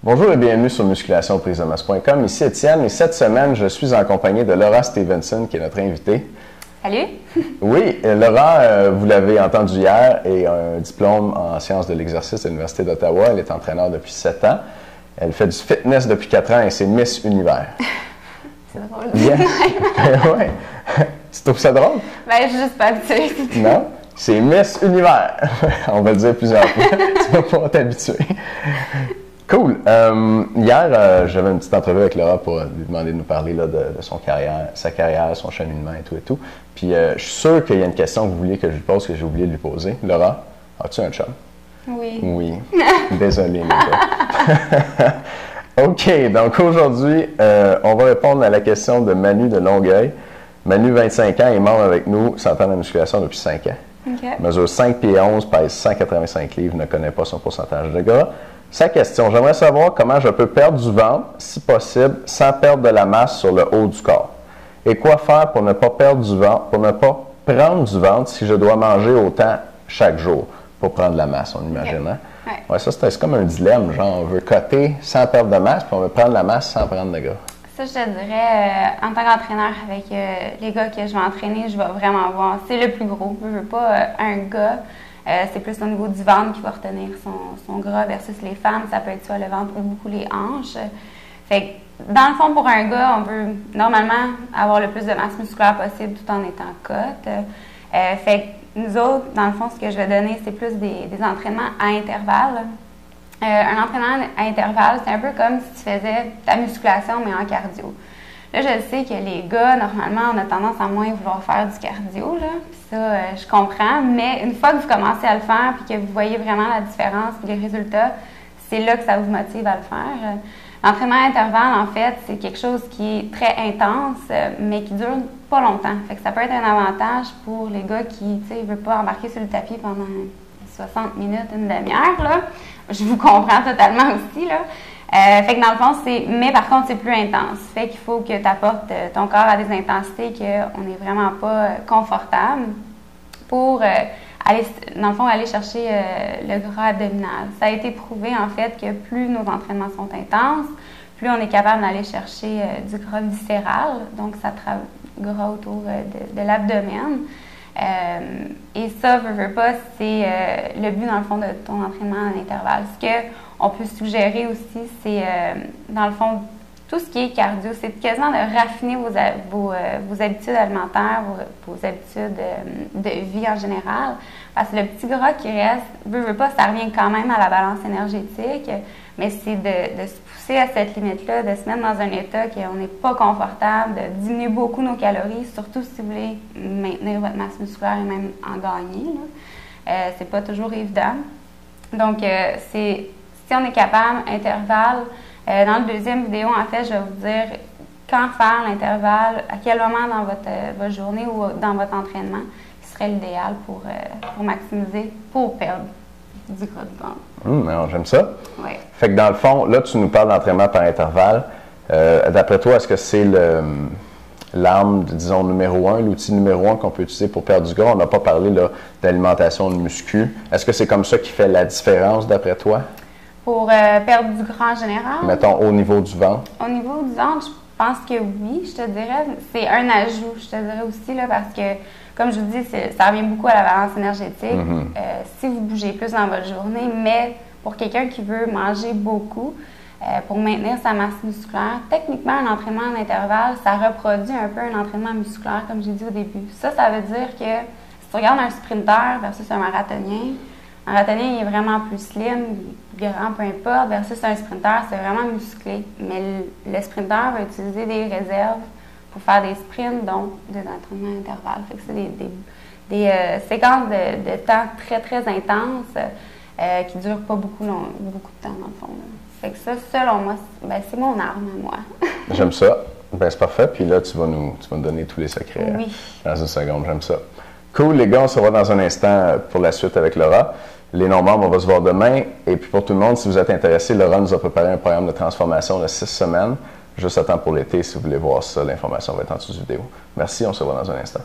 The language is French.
Bonjour et bienvenue sur musculationprisedemasse.com. Ici Étienne et cette semaine, je suis en compagnie de Laura Stevenson qui est notre invitée. Salut! Oui, Laura, vous l'avez entendu hier, est un diplôme en sciences de l'exercice à l'Université d'Ottawa. Elle est entraîneur depuis 7 ans. Elle fait du fitness depuis 4 ans et c'est Miss Univers. C'est drôle. Bien. Ouais. Tu trouves ça drôle? Ben, je suis juste pas habituée. Non? C'est Miss Univers. On va le dire plusieurs fois. Tu vas pouvoir t'habituer. Cool. Hier, j'avais une petite entrevue avec Laura pour lui demander de nous parler là, de sa carrière, son cheminement et tout et tout. Puis je suis sûr qu'il y a une question que vous vouliez que je lui pose que j'ai oublié de lui poser. Laura, as-tu un chum? Oui. Oui. Désolé, les gars. OK, donc aujourd'hui, on va répondre à la question de Manu de Longueuil. Manu, 25 ans, est membre avec nous, s'entraîne en musculation depuis 5 ans. OK. Mesure 5 pieds 11, pèse 185 livres, ne connaît pas son pourcentage de gras. Sa question, j'aimerais savoir comment je peux perdre du ventre, si possible, sans perdre de la masse sur le haut du corps. Et quoi faire pour ne pas perdre du ventre, pour ne pas prendre du ventre si je dois manger autant chaque jour pour prendre de la masse, on imagine, hein? Ouais. Ouais, ça, c'est comme un dilemme, genre, on veut coter sans perdre de masse, puis on veut prendre la masse sans prendre de gras. Ça, je te dirais, en tant qu'entraîneur avec les gars que je vais entraîner, je vais vraiment voir. C'est le plus gros. Je veux pas un gars. C'est plus au niveau du ventre qui va retenir son gras versus les femmes. Ça peut être soit le ventre ou beaucoup les hanches. Fait que, dans le fond, pour un gars, on veut normalement avoir le plus de masse musculaire possible tout en étant cote. Fait que nous autres, dans le fond, ce que je vais donner, c'est plus des entraînements à intervalles. Un entraînement à intervalles, c'est un peu comme si tu faisais ta musculation, mais en cardio. Là, je sais que les gars, normalement, on a tendance à moins vouloir faire du cardio, là. Puis ça, je comprends. Mais une fois que vous commencez à le faire, puis que vous voyez vraiment la différence, puis les résultats, c'est là que ça vous motive à le faire. L'entraînement à intervalles, en fait, c'est quelque chose qui est très intense, mais qui dure pas longtemps. Fait que ça peut être un avantage pour les gars qui, tu sais, ne veulent pas embarquer sur le tapis pendant 60 minutes, une demi-heure, là. Je vous comprends totalement aussi, là. Fait que dans le fond, mais par contre, c'est plus intense. Fait qu'il faut que tu apportes ton corps à des intensités qu'on n'est vraiment pas confortable pour aller, dans le fond, aller chercher le gras abdominal. Ça a été prouvé, en fait, que plus nos entraînements sont intenses, plus on est capable d'aller chercher du gras viscéral, donc ça gras autour de l'abdomen. Et ça, veux pas, c'est le but, dans le fond, de ton entraînement à l'intervalle. Ce qu'on peut suggérer aussi, c'est, dans le fond, tout ce qui est cardio, c'est quasiment de raffiner vos habitudes alimentaires, vos habitudes de vie en général. Parce que le petit gras qui reste, veux pas, ça revient quand même à la balance énergétique, mais c'est de se pousser à cette limite-là, de se mettre dans un état qu'on n'est pas confortable, de diminuer beaucoup nos calories, surtout si vous voulez maintenir votre masse musculaire et même en gagner. C'est pas toujours évident. Donc, si on est capable, intervalle, dans la deuxième vidéo, en fait, je vais vous dire quand faire l'intervalle, à quel moment dans votre journée ou dans votre entraînement qui serait l'idéal pour maximiser, pour perdre du gras de ventre. Alors, j'aime ça. Oui. Fait que dans le fond, là, tu nous parles d'entraînement par intervalle. D'après toi, est-ce que c'est l'arme, disons, numéro 1, l'outil numéro 1 qu'on peut utiliser pour perdre du gras? On n'a pas parlé d'alimentation de muscu. Est-ce que c'est comme ça qui fait la différence, d'après toi? Pour perdre du gras en général? Mettons, au niveau du ventre. Au niveau du ventre, je pense que oui, je te dirais. C'est un ajout, je te dirais aussi, là, parce que, comme je vous dis, ça revient beaucoup à la balance énergétique. Si vous bougez plus dans votre journée, mais pour quelqu'un qui veut manger beaucoup, pour maintenir sa masse musculaire, techniquement, un entraînement en intervalle, ça reproduit un peu un entraînement musculaire, comme j'ai dit au début. Ça veut dire que si tu regardes un sprinter versus un marathonien, un marathonien, il est vraiment plus slim, grand, peu importe, versus un sprinter, c'est vraiment musclé. Mais le sprinter va utiliser des réserves pour faire des sprints, donc des entraînements à intervalles. Fait que c'est des séquences de temps très, très intenses qui ne durent pas beaucoup de temps, dans le fond. Là. Fait que ça, selon moi, c'est mon arme à moi. J'aime ça. C'est parfait. Puis là, tu vas nous donner tous les secrets. Oui. Dans une seconde. J'aime ça. Cool, les gars. On se revoit dans un instant pour la suite avec Laura. Les non-membres, on va se voir demain. Et puis pour tout le monde, si vous êtes intéressé, Laura nous a préparé un programme de transformation de 6 semaines. Juste à temps pour l'été. Si vous voulez voir ça, l'information va être en dessous de vidéo. Merci. On se revoit dans un instant.